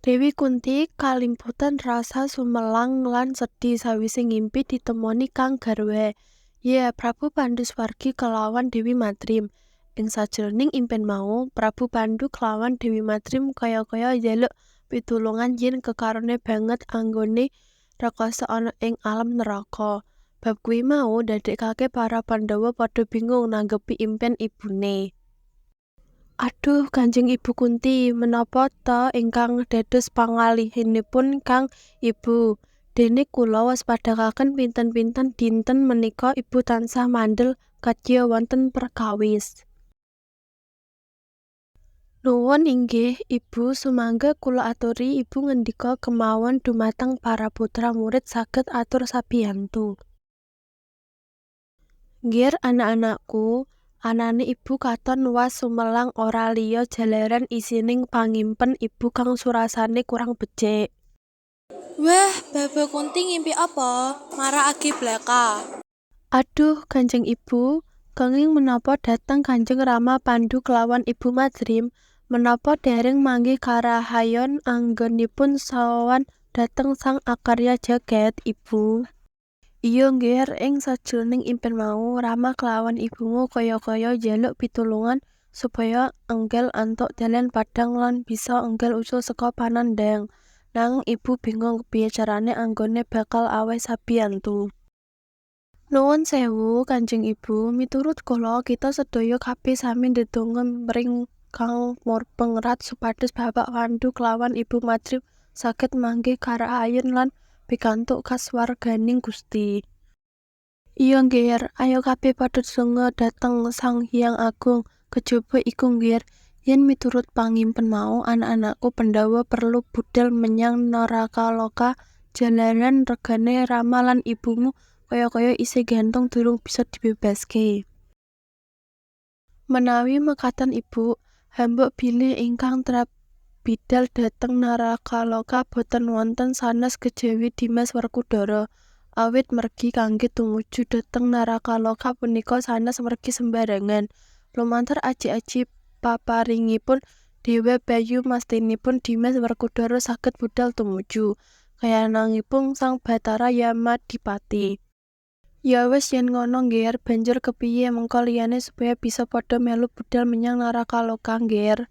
Dewi Kunti kalimputan rasa sumelang lan sedih sawise ngimpi ditemoni kang garwa. Ya, Prabu Pandhu swargi kelawan Dewi Madrim. Ing sajroning impen mau, Prabu Pandhu kelawan Dewi Madrim kaya-kaya njaluk pitulungan yen kekarone banget anggone rekoso ana ing alam neraka. Bab kuwi mau ndadekake para Pandhawa padha bingung nanggepi impen ibune. Aduh, Kanjeng Ibu Kunti, menapa ta ingkang dados pangalihanipun Kang Ibu? Dene kula waspadakaken pinten-pinten dinten menika Ibu tansah mandhel kadya wonten perkawis. Nuwun inggih, Ibu, sumangga kula aturi Ibu ngendika kemawon dumateng para putra murid saged atur sabiyantu. Nggir anak-anakku, anane Ibu katon was sumelang ora liya jalaran isining pangimpen Ibu kang surasane kurang becik. Wah, Baba Kunti ngimpi apa? Marakake blaka. Aduh, Kanjeng Ibu, kenging menapa dateng Kanjeng Rama Pandhu kelawan Ibu Madrim, menapa dereng manggih karahayon anggenipun sowan dateng Sang Akarya Jagat, Ibu? Iya nggih, ing sajroning impen mau, Rama kelawan ibumu kaya-kaya njaluk pitulungan supaya enggal antuk dalan padhang lan bisa enggal usul saka panandhang. Nanging ibu bingung kepiye carane anggone bakal aweh sabiyantu. Nuwun sewu, Kanjeng Ibu, miturut kula kita sedaya kabeh sami ndedonga mring Kang Pengrat supados Bapak Pandhu kelawan Ibu Madrim saged manggih karahayon lan pikantuk kaswarganing Gusti. Iya nggir, ayo kabeh padha donga dhateng Sang Hyang Agung. Kejaba iku nggir, yen miturut pangimpen mau anak-anakku Pandhawa perlu budal menyang Narakaloka jalaran regane Rama lan ibumu kaya-kaya isih gantung durung bisa dibebaske. Menawi mekaten Ibu, hamba bilih ingkang trep bidal dhateng Narakaloka boten wonten sanes kejawi Dimas Werkudara. Awit mergi kangge tumuju dhateng Narakaloka punika sanes mergi sembarangan. Lumantar aji-aji paparingipun Dewa Bayu mastinipun Dimas Werkudara saged budal tumuju kayanangipun Sang Bathara Yamadipati. Ya wis yen ngono nggir, banjur kepiye mengko liyane supaya bisa padha melu budal menyang Narakaloka nggir?